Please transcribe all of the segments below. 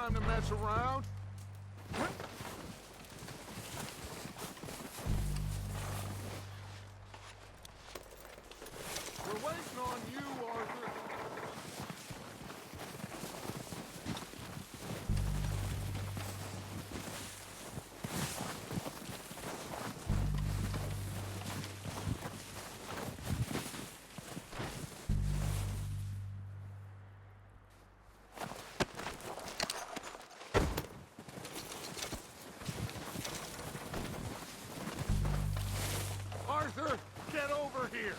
time to mess around. We're waiting on you, Arthur. Arthur, get over here!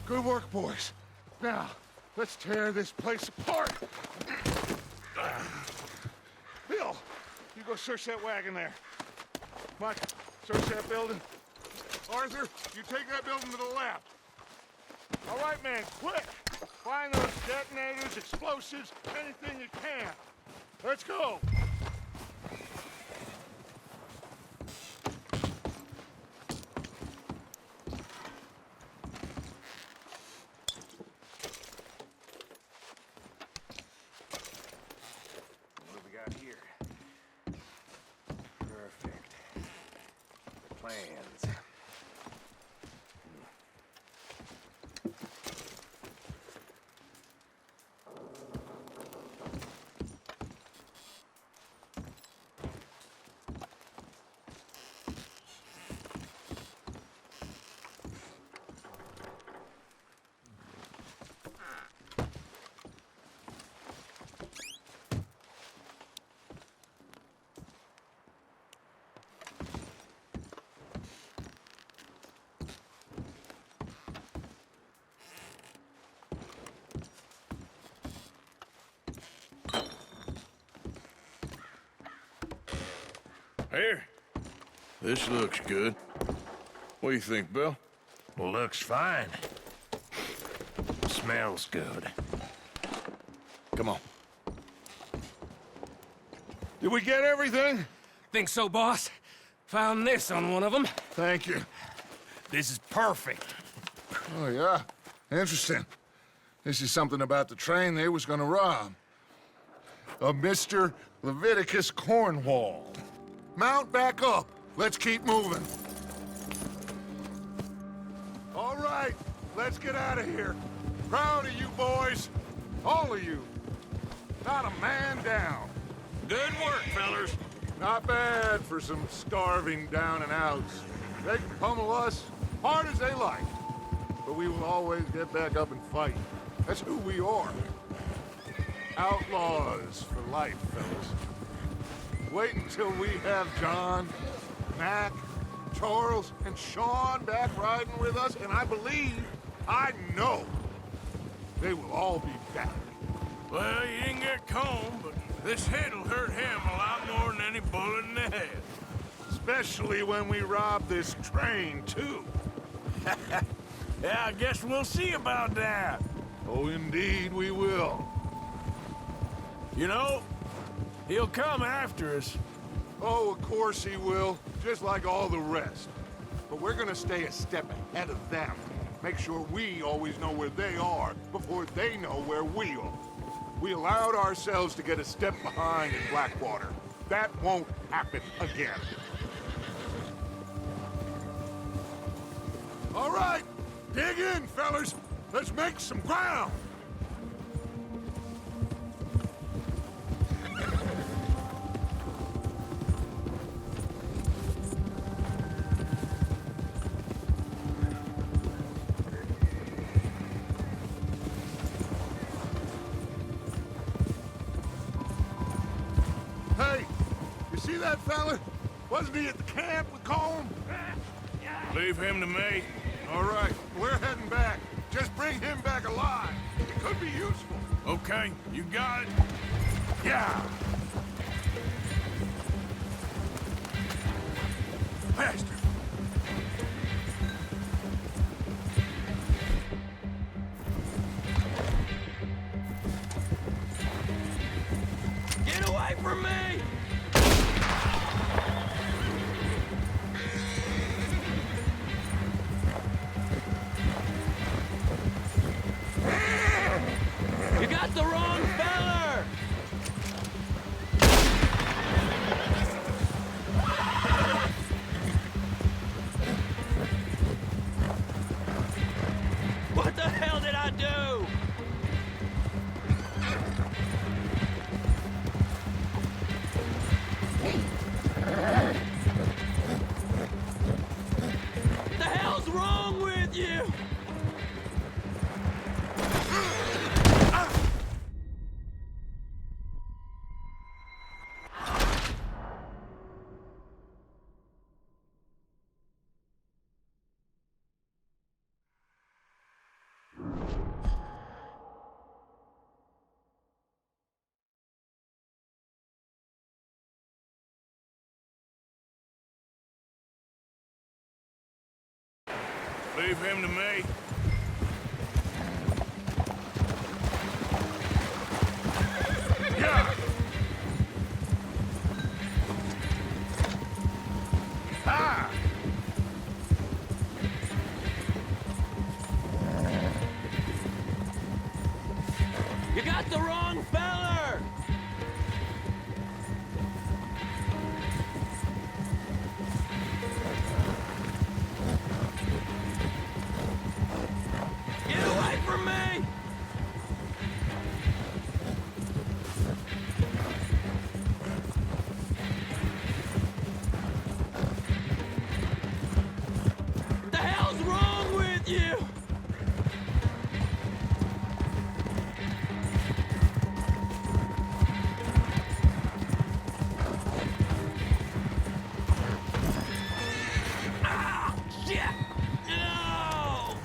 Good work, boys. Now, let's tear this place apart. Bill, you go search that wagon there. Mike, search that building. Arthur, you take that building to the left. All right, man, quick. Find those detonators, explosives, anything you can. Let's go. Plans. Here. This looks good. What do you think, Bill? Looks fine. Smells good. Come on. Did we get everything? Think so, boss? Found this on one of them. Thank you. This is perfect. Oh, yeah? Interesting. This is something about the train they was gonna rob. A Mr. Leviticus Cornwall. Mount back up. Let's keep moving. All right, let's get out of here. Proud of you boys. All of you. Not a man down. Good work, fellers. Not bad for some starving down and outs. They can pummel us hard as they like. But we will always get back up and fight. That's who we are. Outlaws for life, fellas. Wait until we have John, Mac, Charles, and Sean back riding with us, and I know, they will all be back. Well, you didn't get Combe, but this hit'll hurt him a lot more than any bullet in the head. Especially when we rob this train, too. Yeah, I guess we'll see about that. Oh, indeed we will. You know, he'll come after us. Oh, of course he will, just like all the rest. But we're gonna stay a step ahead of them. Make sure we always know where they are before they know where we are. We allowed ourselves to get a step behind in Blackwater. That won't happen again. All right, dig in, fellas. Let's make some ground. Hey, you see that fella? Wasn't he at the camp with Colm? Leave him to me. All right, we're heading back. Just bring him back alive. It could be useful. Okay, you got it. Yeah. Faster. Get away from me! You got the wrong feller! What the hell did I do? What the hell's wrong with you? Leave him to me. Yeah. Ah. You got the wrong feller! Get away from me! What the hell's wrong with you? Ah, shit! No!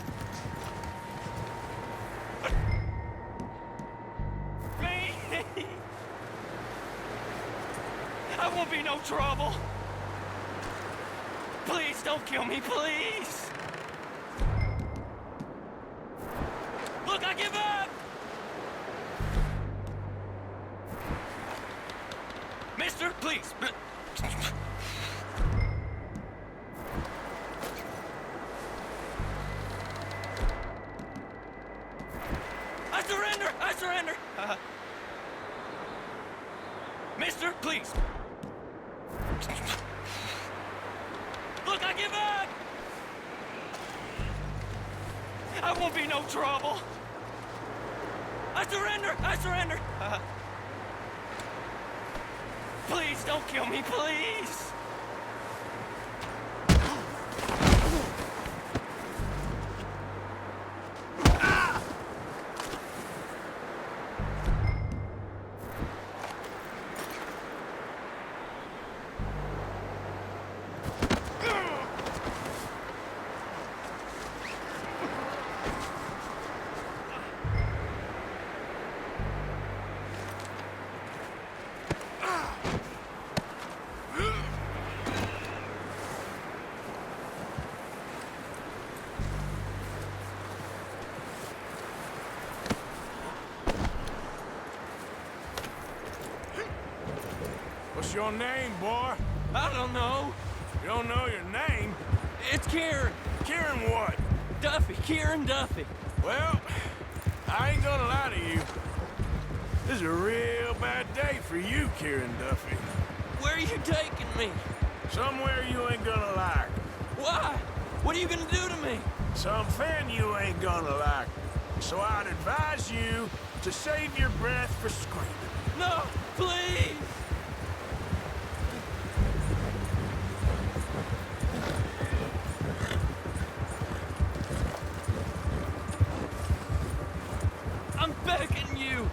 Me! I won't be no trouble. Please don't kill me, please. Look, I give up. Mister, please. I surrender! I surrender! Mister, please. Look, I give up! I won't be no trouble. I surrender! I surrender! Please don't kill me, please! What's your name, boy? I don't know. You don't know your name? It's Kieran. Kieran what? Duffy. Kieran Duffy. Well, I ain't gonna lie to you. This is a real bad day for you, Kieran Duffy. Where are you taking me? Somewhere you ain't gonna like. Why? What are you gonna do to me? Something you ain't gonna like. So I'd advise you to save your breath for screaming. No, please! I'm begging you!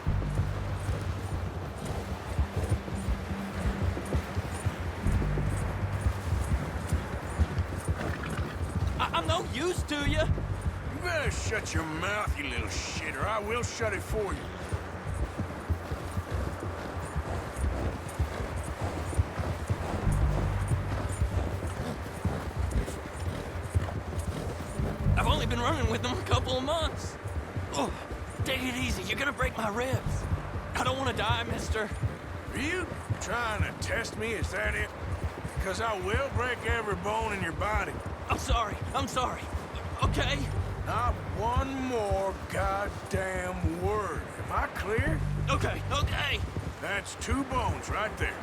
I'm no no use to you. You better shut your mouth, you little shit, or I will shut it for you. I've only been running with them a couple of months. Oh, take it easy. You're gonna break my ribs. I don't want to die, mister. Are you trying to test me? Is that it? Because I will break every bone in your body. I'm sorry. I'm sorry. Okay? Not one more goddamn word. Am I clear? Okay, okay. That's 2 bones right there.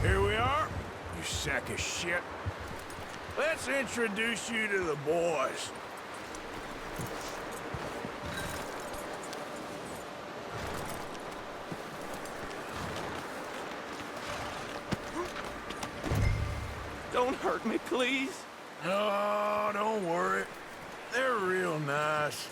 Here we are, you sack of shit. Let's introduce you to the boys. Don't hurt me, please. Oh, don't worry. They're real nice.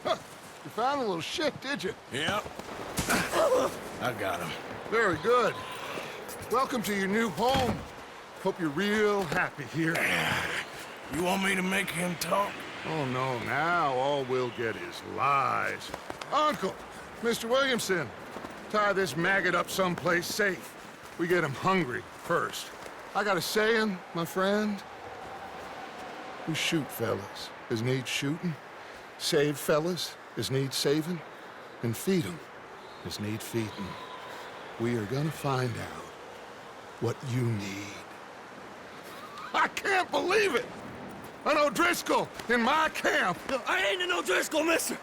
Huh. You found a little shit, did you? Yep. I got him. Very good. Welcome to your new home. Hope you're real happy here. You want me to make him talk? Oh, no, now all we'll get is lies. Uncle, Mr. Williamson, tie this maggot up someplace safe. We get him hungry first. I got a saying, my friend. We shoot fellas as need shooting, save fellas as need saving, and feed 'em as need feeding. We are gonna find out what you need. I can't believe it! An O'Driscoll in my camp! I ain't an O'Driscoll, mister.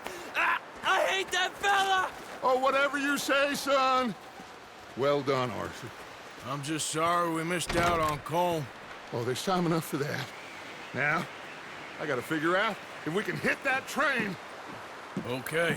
I hate that fella! Oh, whatever you say, son. Well done, Arthur. I'm just sorry we missed out on Colm. Oh, there's time enough for that. Now, I gotta figure out if we can hit that train. Okay.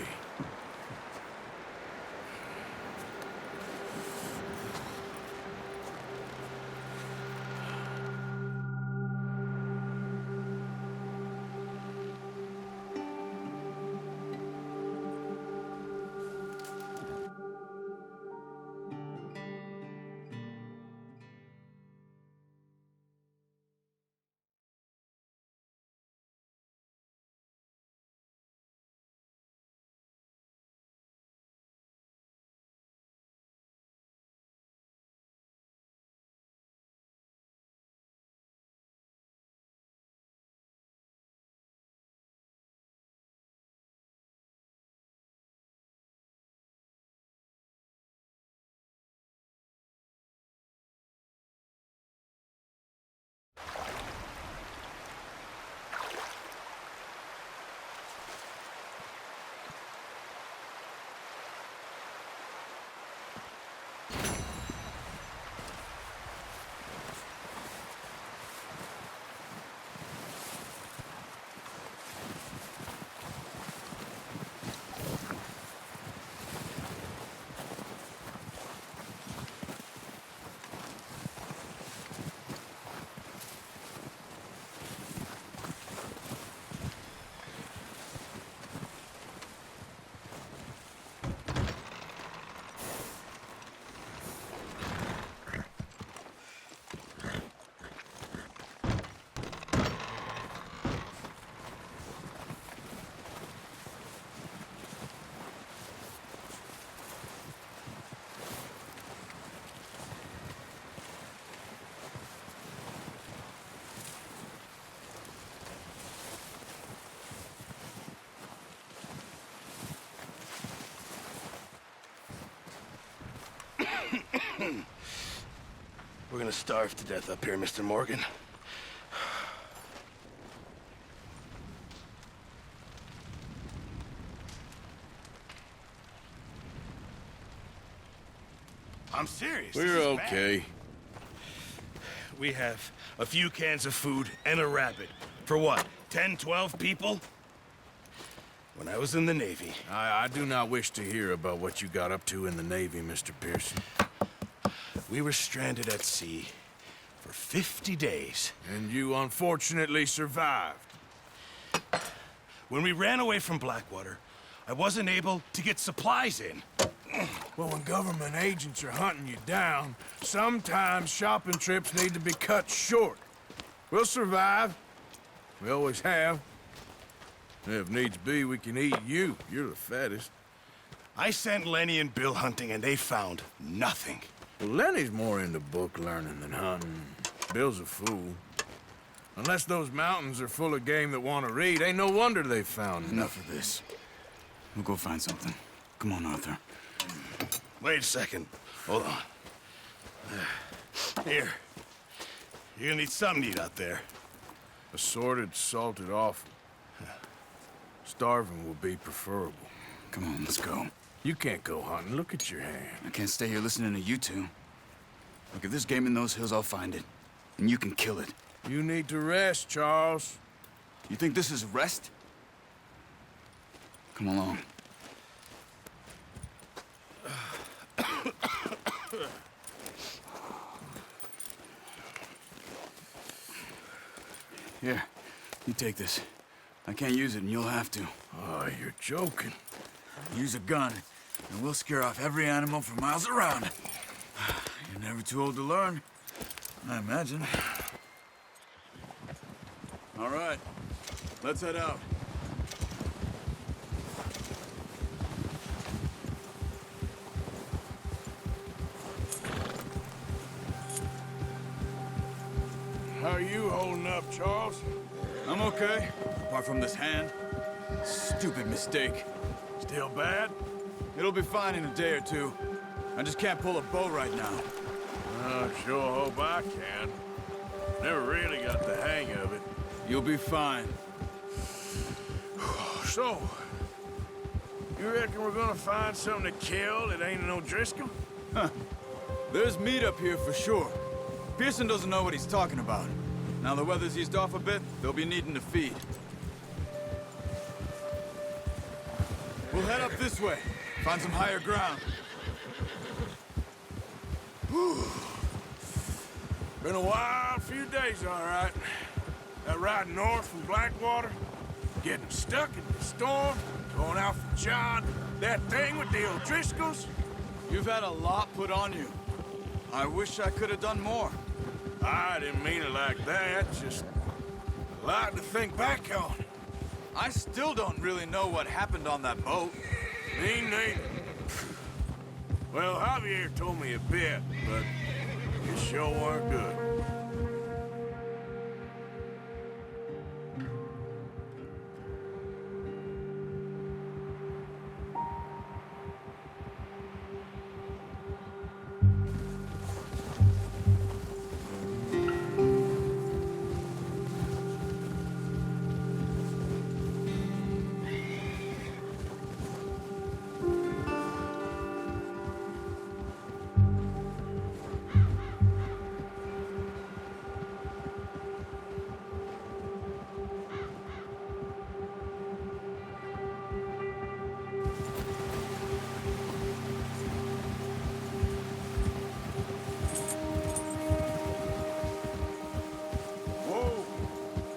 We're gonna starve to death up here, Mr. Morgan. I'm serious. We're this is bad. okay. We have a few cans of food and a rabbit. For what, 10, 12 people? When I was in the Navy, I do not wish to hear about what you got up to in the Navy, Mr. Pearson. we were stranded at sea for 50 days. And you unfortunately survived. When we ran away from Blackwater, I wasn't able to get supplies in. Well, when government agents are hunting you down, sometimes shopping trips need to be cut short. We'll survive. We always have. If needs be, we can eat you. You're the fattest. I sent Lenny and Bill hunting, and they found nothing. Well, Lenny's more into book learning than hunting. Bill's a fool. Unless those mountains are full of game that want to read, ain't no wonder they found Enough of this. We'll go find something. Come on, Arthur. Wait a second. Hold on. Here. You're gonna need something to eat out there. Assorted, salted offal. Starving will be preferable. Come on, let's go. You can't go hunting. Look at your hand. I can't stay here listening to you two. Look, if there's game in those hills, I'll find it. And you can kill it. You need to rest, Charles. You think this is rest? Come along. Here, you take this. I can't use it, and you'll have to. Oh, you're joking. Use a gun, and we'll scare off every animal for miles around. You're never too old to learn, I imagine. All right, let's head out. How are you holding up, Charles? I'm okay, apart from this hand. Stupid mistake. Still bad? It'll be fine in a day or two. I just can't pull a bow right now. I sure hope I can. Never really got the hang of it. You'll be fine. So, you reckon we're gonna find something to kill that ain't no Driscoll? There's meat up here for sure. Pearson doesn't know what he's talking about. Now the weather's eased off a bit, they'll be needing to feed. We'll head up this way. Find some higher ground. Been a wild few days, all right. That ride north from Blackwater, getting stuck in the storm, going out for John, that thing with the O'Driscolls. You've had a lot put on you. I wish I could have done more. I didn't mean it like that, just a lot to think back on. I still don't really know what happened on that boat. Me neither. Well, Javier told me a bit, but it sure weren't good.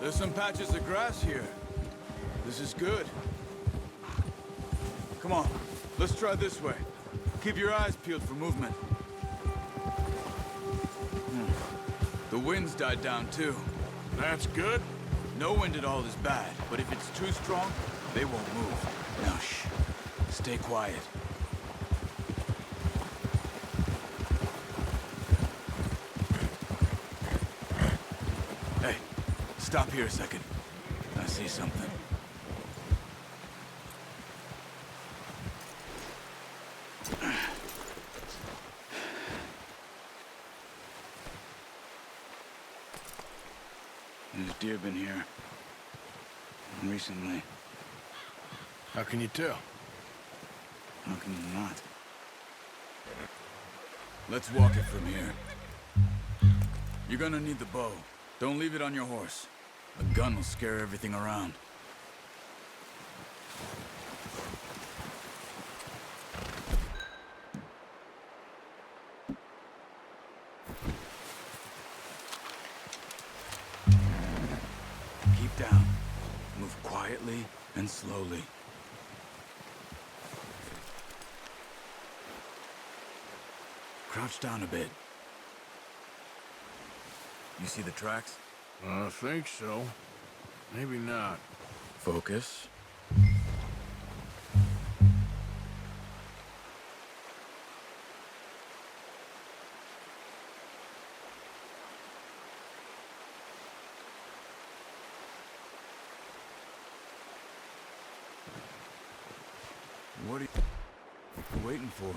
There's some patches of grass here. This is good. Come on, let's try this way. Keep your eyes peeled for movement. The wind's died down too. That's good. No wind at all is bad, but if it's too strong, they won't move. Now shh, stay quiet. Hey, stop here a second. I see something. deer been here. Recently. How can you tell? How can you not? Let's walk it from here. You're gonna need the bow. Don't leave it on your horse. A gun will scare everything around. Keep down. Move quietly and slowly. Crouch down a bit. You see the tracks? I think so. Maybe not. Focus. What are you waiting for?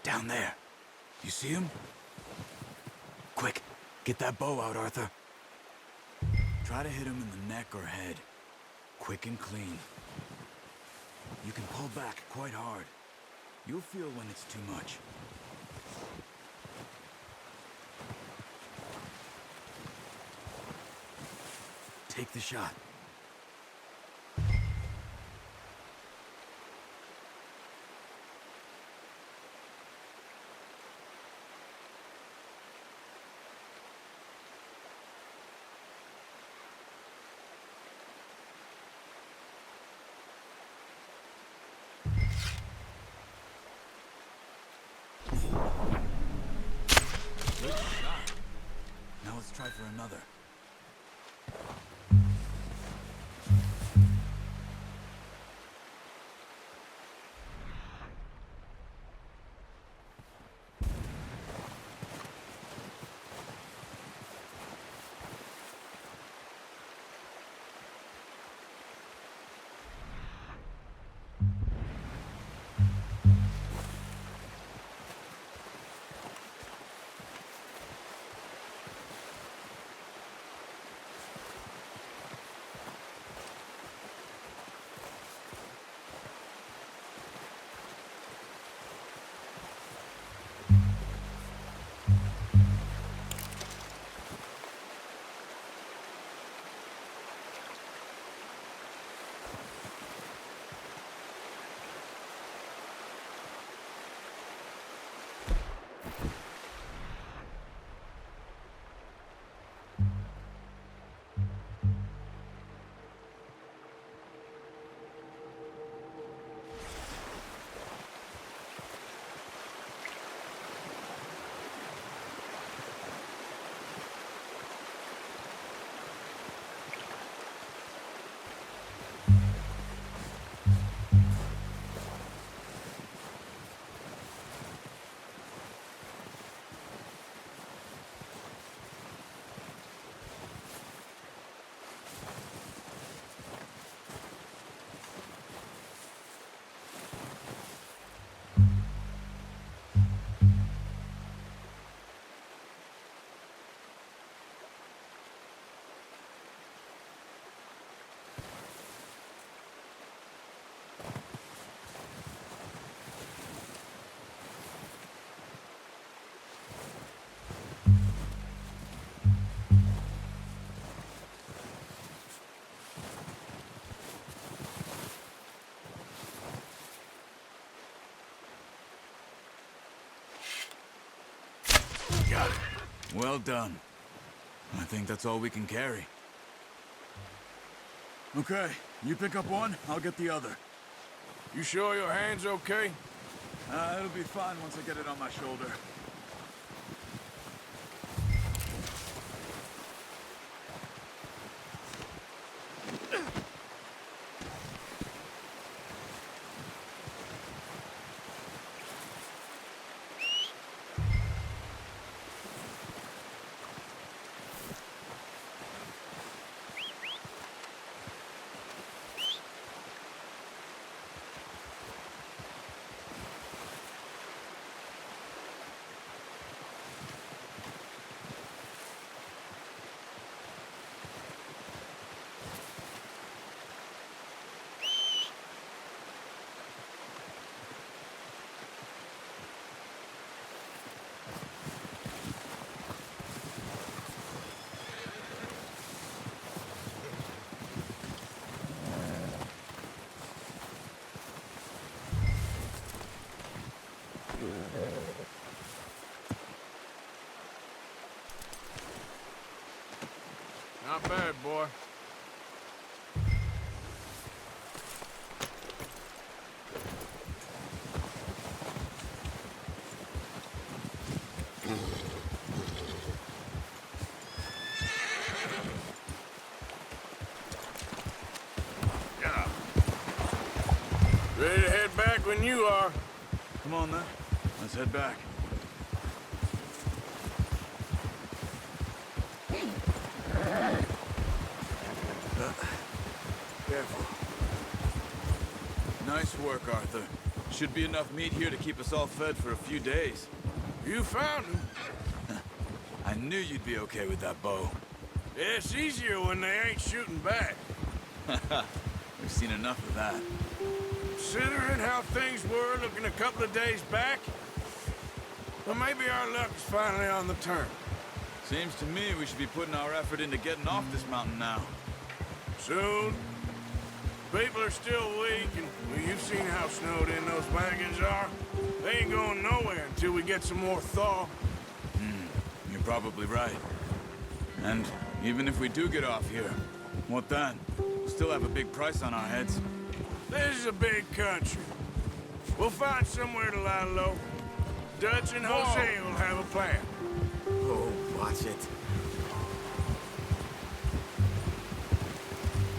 Down there. You see him? Quick, get that bow out, Arthur. Try to hit him in the neck or head. Quick and clean. You can pull back quite hard. You'll feel when it's too much. Take the shot. Now let's try for another. got it. Well done. I think that's all we can carry. Okay, you pick up one, I'll get the other. You sure your hand's okay? It'll be fine once I get it on my shoulder. Not bad, boy. Yeah. Ready to head back when you are. Come on, then. Let's head back. Careful. Nice work, Arthur. Should be enough meat here to keep us all fed for a few days. You found him. I knew you'd be okay with that bow. Yeah, it's easier when they ain't shooting back. We've seen enough of that. Considering how things were looking a couple of days back, well, maybe our luck is finally on the turn. Seems to me we should be putting our effort into getting off this mountain now. Soon. People are still weak, and well, you've seen how snowed in those wagons are. They ain't going nowhere until we get some more thaw. You're probably right. And even if we do get off here, what then? We'll still have a big price on our heads. This is a big country. We'll find somewhere to lie low. Dutch and Jose will have a plan. Oh, watch it.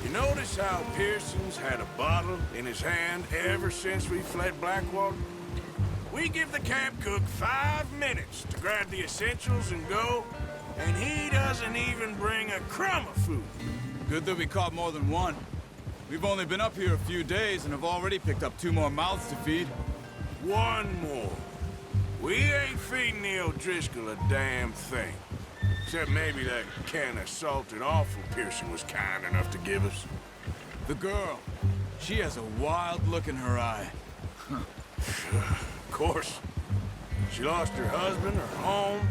You notice how Pearson's had a bottle in his hand ever since we fled Blackwater? We give the camp cook 5 minutes to grab the essentials and go, and he doesn't even bring a crumb of food. Good that we caught more than one. We've only been up here a few days and have already picked up 2 more mouths to feed. One more. We ain't feeding the O'Driscoll a damn thing. Except maybe that can of salted offal Pearson was kind enough to give us. The girl, she has a wild look in her eye. Of course. She lost her husband, her home,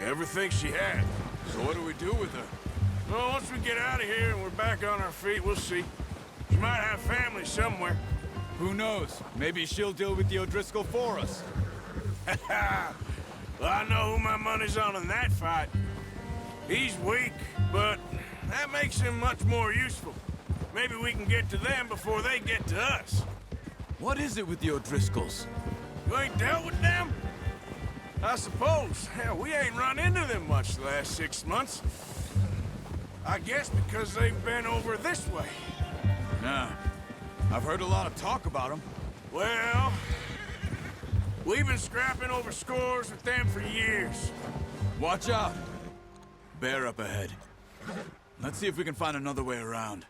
everything she had. So what do we do with her? Well, once we get out of here and we're back on our feet, we'll see. She might have family somewhere. Who knows? Maybe she'll deal with the O'Driscoll for us. Well, I know who my money's on in that fight. He's weak, but that makes him much more useful. Maybe we can get to them before they get to us. What is it with the O'Driscolls? You ain't dealt with them? I suppose. Hell, we ain't run into them much the last 6 months. I guess because they've been over this way. Nah. I've heard a lot of talk about them. Well, we've been scrapping over scores with them for years. Watch out! Bear up ahead. Let's see if we can find another way around.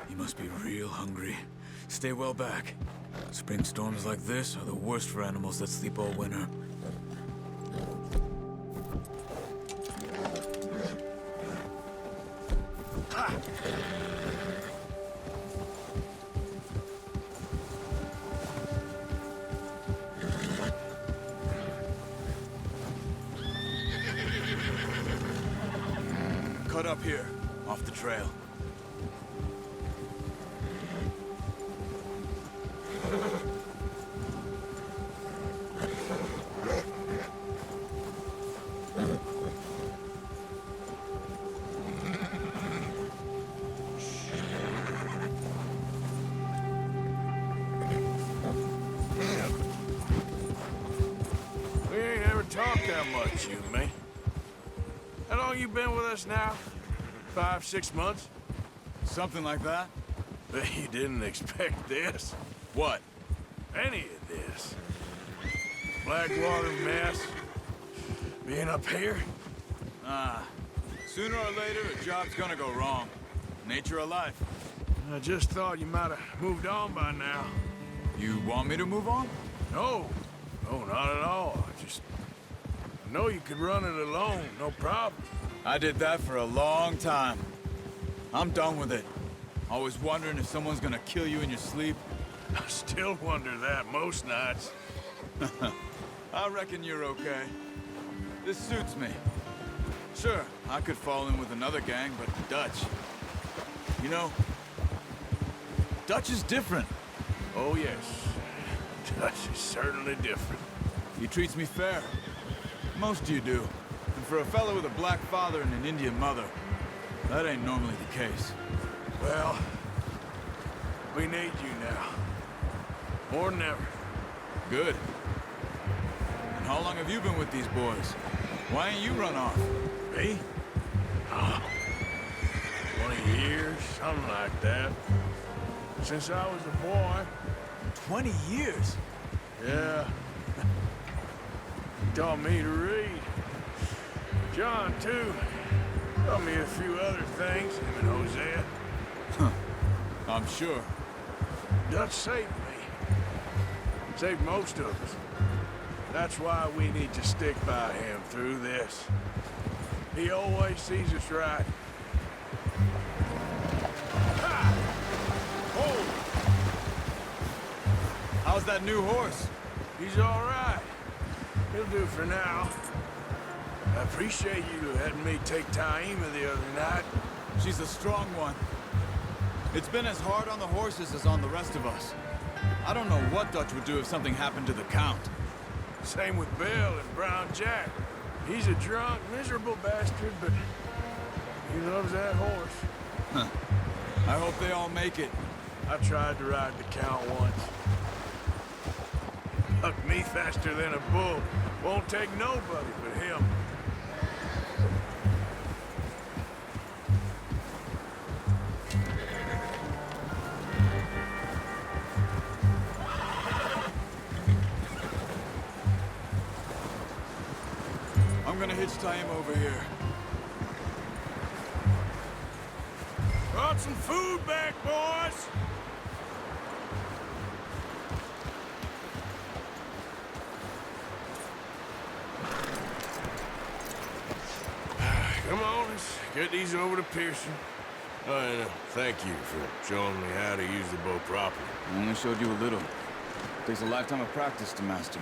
He must be real hungry. Stay well back. Spring storms like this are the worst for animals that sleep all winter. Ha! Cut up here, off the trail. talk that much, you and me. How long you been with us now? 5, 6 months? Something like that? Bet you didn't expect this. What? Any of this. Blackwater mess. Being up here? Sooner or later, a job's gonna go wrong. Nature of life. I just thought you might have moved on by now. You want me to move on? No. No, not at all. I know you could run it alone, no problem. I did that for a long time. I'm done with it. Always wondering if someone's gonna kill you in your sleep. I still wonder that most nights. I reckon you're okay. This suits me. Sure, I could fall in with another gang, but Dutch... You know, Dutch is different. Oh, yes. Dutch is certainly different. He treats me fair. Most of you do. And for a fellow with a black father and an Indian mother, that ain't normally the case. Well, we need you now. More than ever. Good. And how long have you been with these boys? Why ain't you run off? Me? 20 years, something like that. Since I was a boy. 20 years? Yeah. He taught me to read. John, too. Taught me a few other things, him and Hosea. I'm sure. Dutch saved me. Saved most of us. That's why we need to stick by him through this. He always sees us right. Ha! Oh! How's that new horse? He's all right. He'll do for now. I appreciate you letting me take Taima the other night. She's a strong one. It's been as hard on the horses as on the rest of us. I don't know what Dutch would do if something happened to the Count. Same with Bill and Brown Jack. He's a drunk, miserable bastard, but he loves that horse. I hope they all make it. I tried to ride the Count once. Bucked me faster than a bull. Won't take nobody but him. I'm gonna hitch Taima over here. Brought some food back, boys! Come on, let's get these over to Pearson. Oh, and thank you for showing me how to use the bow properly. I only showed you a little. Takes a lifetime of practice to master.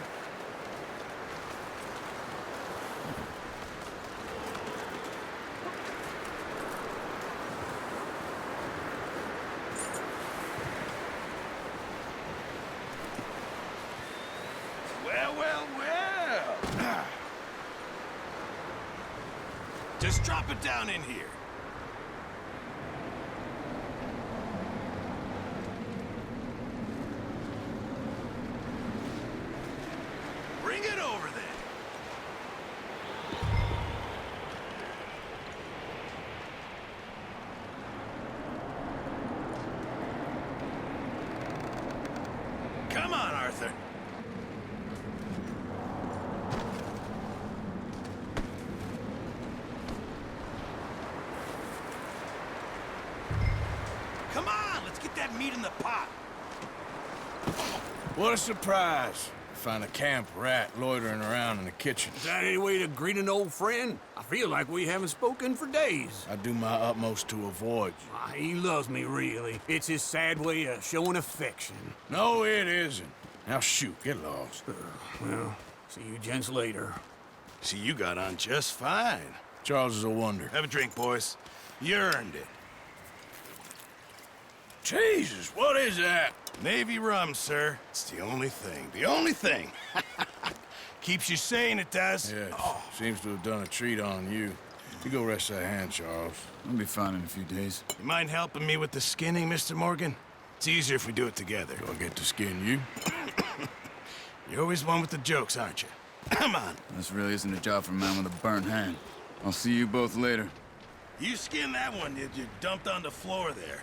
Well, well, well. Just drop it down in here. Bring it over then. Come on, Arthur. Come on, let's get that meat in the pot. What a surprise. Find a camp rat loitering around in the kitchen. Is that any way to greet an old friend? I feel like we haven't spoken for days. I do my utmost to avoid you. He loves me, really. It's his sad way of showing affection. No, it isn't. Now shoot, get lost. Well, see you gents later. See, you got on just fine. Charles is a wonder. Have a drink, boys. You earned it. Jesus, what is that? Navy rum, sir. It's the only thing. The only thing. Keeps you sane, it does. Yes, seems to have done a treat on you. You go rest that hand, Charles. I'll be fine in a few days. You mind helping me with the skinning, Mr. Morgan? It's easier if we do it together. Do I get to skin you? You're always one with the jokes, aren't you? Come on. This really isn't a job for a man with a burnt hand. I'll see you both later. You skinned that one, did you? Dumped on the floor there.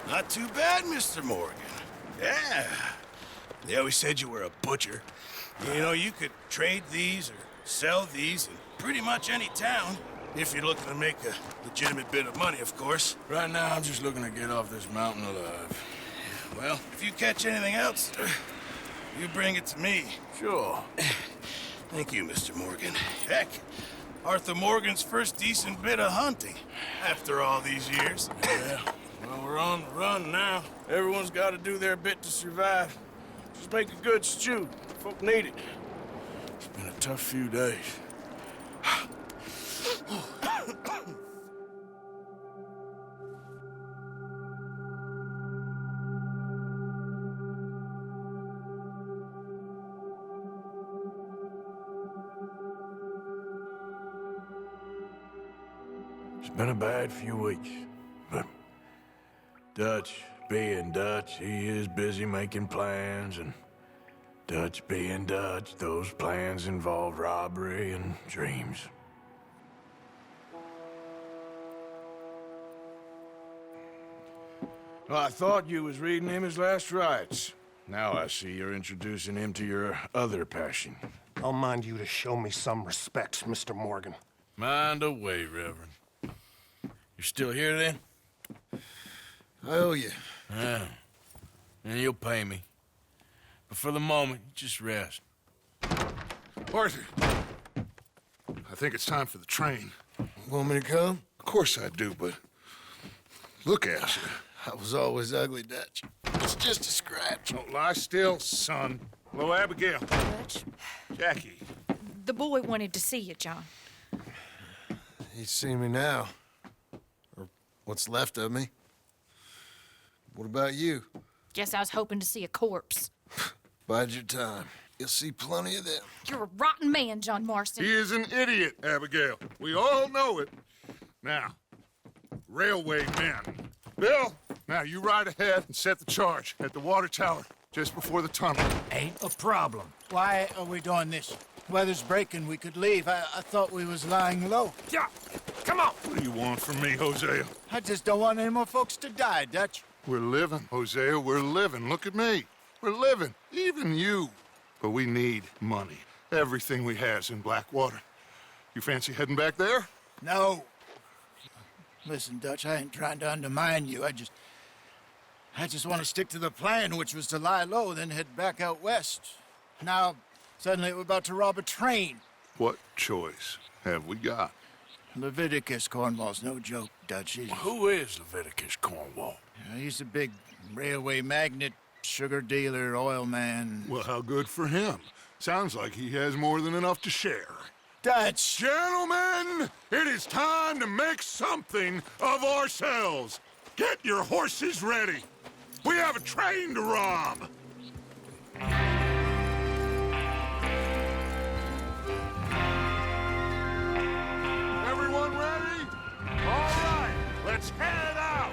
Not too bad, Mr. Morgan. Yeah. They always said you were a butcher. You know, you could trade these or sell these in pretty much any town. If you're looking to make a legitimate bit of money, of course. Right now, I'm just looking to get off this mountain alive. Well, if you catch anything else, you bring it to me. Sure. Thank you, Mr. Morgan. Heck, Arthur Morgan's first decent bit of hunting after all these years. Yeah. Well, we're on the run now. Everyone's got to do their bit to survive. Just make a good stew. Folk need it. It's been a tough few days. It's been a bad few weeks, but Dutch being Dutch, he is busy making plans, and Dutch being Dutch, those plans involve robbery and dreams. Well, I thought you was reading him his last rites. Now I see you're introducing him to your other passion. I'll mind you to show me some respect, Mr. Morgan. Mind away, Reverend. You're still here, then? I owe you. Yeah. And you'll pay me. But for the moment, just rest. Arthur, I think it's time for the train. Want me to come? Of course I do, but look at you. I was always ugly, Dutch. It's just a scratch. Don't lie still, son. Hello, Abigail. Dutch, Jackie. the boy wanted to see you, John. He's seen me now. Or what's left of me. What about you? Guess I was hoping to see a corpse. Bide your time. You'll see plenty of them. You're a rotten man, John Marston. He is an idiot, Abigail. We all know it. Now, railway men. Bill, now you ride ahead and set the charge at the water tower just before the tunnel. Ain't a problem. Why are we doing this? Weather's breaking. We could leave. I thought we was lying low. Yeah, come on. What do you want from me, Hosea? I just don't want any more folks to die, Dutch. We're living, Hosea, we're living. Look at me. We're living, even you. But we need money. Everything we has in Blackwater. You fancy heading back there? No. Listen, Dutch, I ain't trying to undermine you. I just want to stick to the plan, which was to lie low, then head back out west. Now, suddenly we're about to rob a train. What choice have we got? Leviticus Cornwall's no joke, Dutch. Who is Leviticus Cornwall? He's a big railway magnate, sugar dealer, oil man. Well, how good for him. Sounds like he has more than enough to share. Dutch! Gentlemen, it is time to make something of ourselves. Get your horses ready. We have a train to rob. Everyone ready? All right, let's head out.